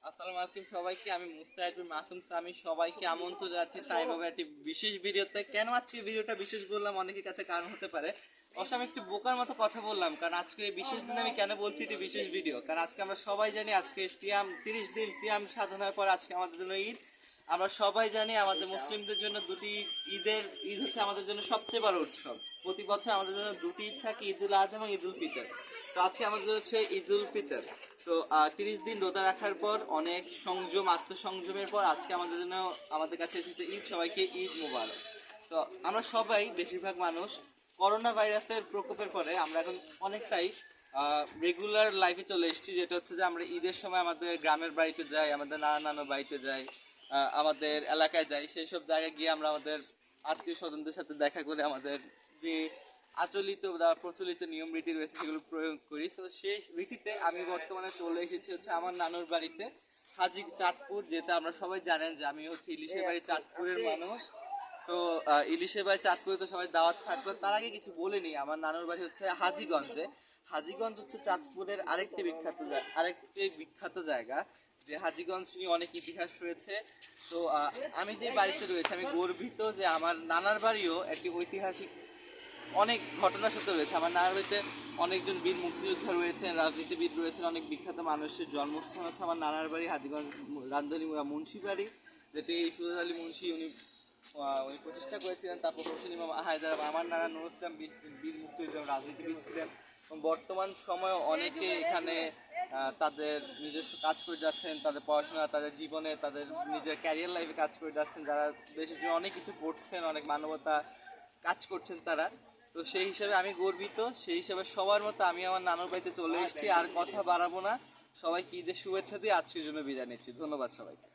আসসালামু আলাইকুম সবাইকে। আমি মুস্তাহিদুর মাসুম সামি সবাইকে আমন্ত্রণ জানাচ্ছি সাইবাবার একটি বিশেষ ভিডিওতে। কেন আজকে ভিডিওটা বিশেষ বললাম অনেকের কাছে কারণ হতে পারে। অবশ্য আমি একটু বোকার মতো কথা বললাম, কারণ আজকে এই বিশেষ দিনে আমি কেন বলছি এটি বিশেষ ভিডিও, কারণ আজকে আমরা সবাই জানি আজকে সিয়াম 30 দিন সিয়াম সাধনার পর আজকে আমাদের জন্য ঈদ। আমরা সবাই জানি আমাদের মুসলিমদের জন্য দুটি ঈদ হচ্ছে আমাদের জন্য সবচেয়ে বড় উৎসব। প্রতি বছর আমাদের জন্য দুটি ঈদ থাকে, ঈদুল আজহা এবং ঈদুল ফিতর। তো আজকে আমাদের হচ্ছে ঈদুল ফিতর। তো 30 দিন রোজা রাখার পর অনেক সংযম আত্মসংযমের পর আজকে আমাদের জন্য আমাদের কাছে এসেছে ঈদ। সবাইকে ঈদ মোবারক। তো আমরা সবাই বেশিরভাগ মানুষ করোনা ভাইরাসের প্রকোপের পরে আমরা এখন অনেকটাই রেগুলার লাইফে চলে এসেছি, যেটা হচ্ছে যে আমরা ঈদের সময় আমাদের গ্রামের বাড়িতে যাই, আমাদের নানার বাড়িতে যাই, আমাদের এলাকায় যাই। সেই সব জায়গায় গিয়ে আমরা আমাদের আত্মীয় স্বজনদের সাথে দেখা করে আমাদের যে আচলিত বা প্রচলিত নিয়ম রীতি রয়েছে সেগুলো প্রয়োগ করি। তো সেই রীতিতে আমি বর্তমানে চলে এসেছি হচ্ছে আমার নানুর বাড়িতে, হাজি চাঁদপুর। যেটা আমরা সবাই জানেন যে আমি হচ্ছে ইলিশের বাড়ি চাঁদপুরের মানুষ। তো ইলিশের বাড়ি চাঁদপুরে তো সবাই দাওয়াত থাকলো। তার আগে কিছু বলিনি, আমার নানুর বাড়ি হচ্ছে হাজিগঞ্জে। হাজিগঞ্জ হচ্ছে চাঁদপুরের আরেকটি বিখ্যাত জায়গা, যে হাজিগঞ্জ নিয়ে অনেক ইতিহাস রয়েছে। তো আমি যে বাড়িতে রয়েছে আমি গর্বিত যে আমার নানার বাড়িও একটি ঐতিহাসিক অনেক ঘটনার সাথে রয়েছে। আমার নানার বাড়িতে অনেকজন বীর মুক্তিযোদ্ধা রয়েছেন, রাজনীতিবিদ রয়েছেন, অনেক বিখ্যাত মানুষের জন্মস্থান হচ্ছে আমার নানার বাড়ি হাজিগঞ্জ রান্ধনী মুন্সি বাড়ি, যেটি সুজাত আলী মুন্সি উনি প্রতিষ্ঠা করেছিলেন। তারপর হোসেন ইমাম হায়দার, আমার নানা নুরুল ইসলাম বীর মুক্তিযোদ্ধা রাজনীতিবিদ ছিলেন। এবং বর্তমান সময়ে অনেকে এখানে তাদের নিজস্ব কাজ করে যাচ্ছেন, তাদের পড়াশোনা, তাদের জীবনে, তাদের নিজের ক্যারিয়ার লাইফে কাজ করে যাচ্ছেন, যারা দেশের জন্য অনেক কিছু করছেন, অনেক মানবতা কাজ করছেন তারা। তো সেই হিসাবে আমি গর্বিত। সেই হিসাবে সবার মতো আমি আমার নানুর বাড়িতে চলে এসেছি। আর কথা বাড়াবো না, সবাইকে ঈদের শুভেচ্ছা দিয়ে আজকের জন্য বিদায় নিচ্ছি। ধন্যবাদ সবাইকে।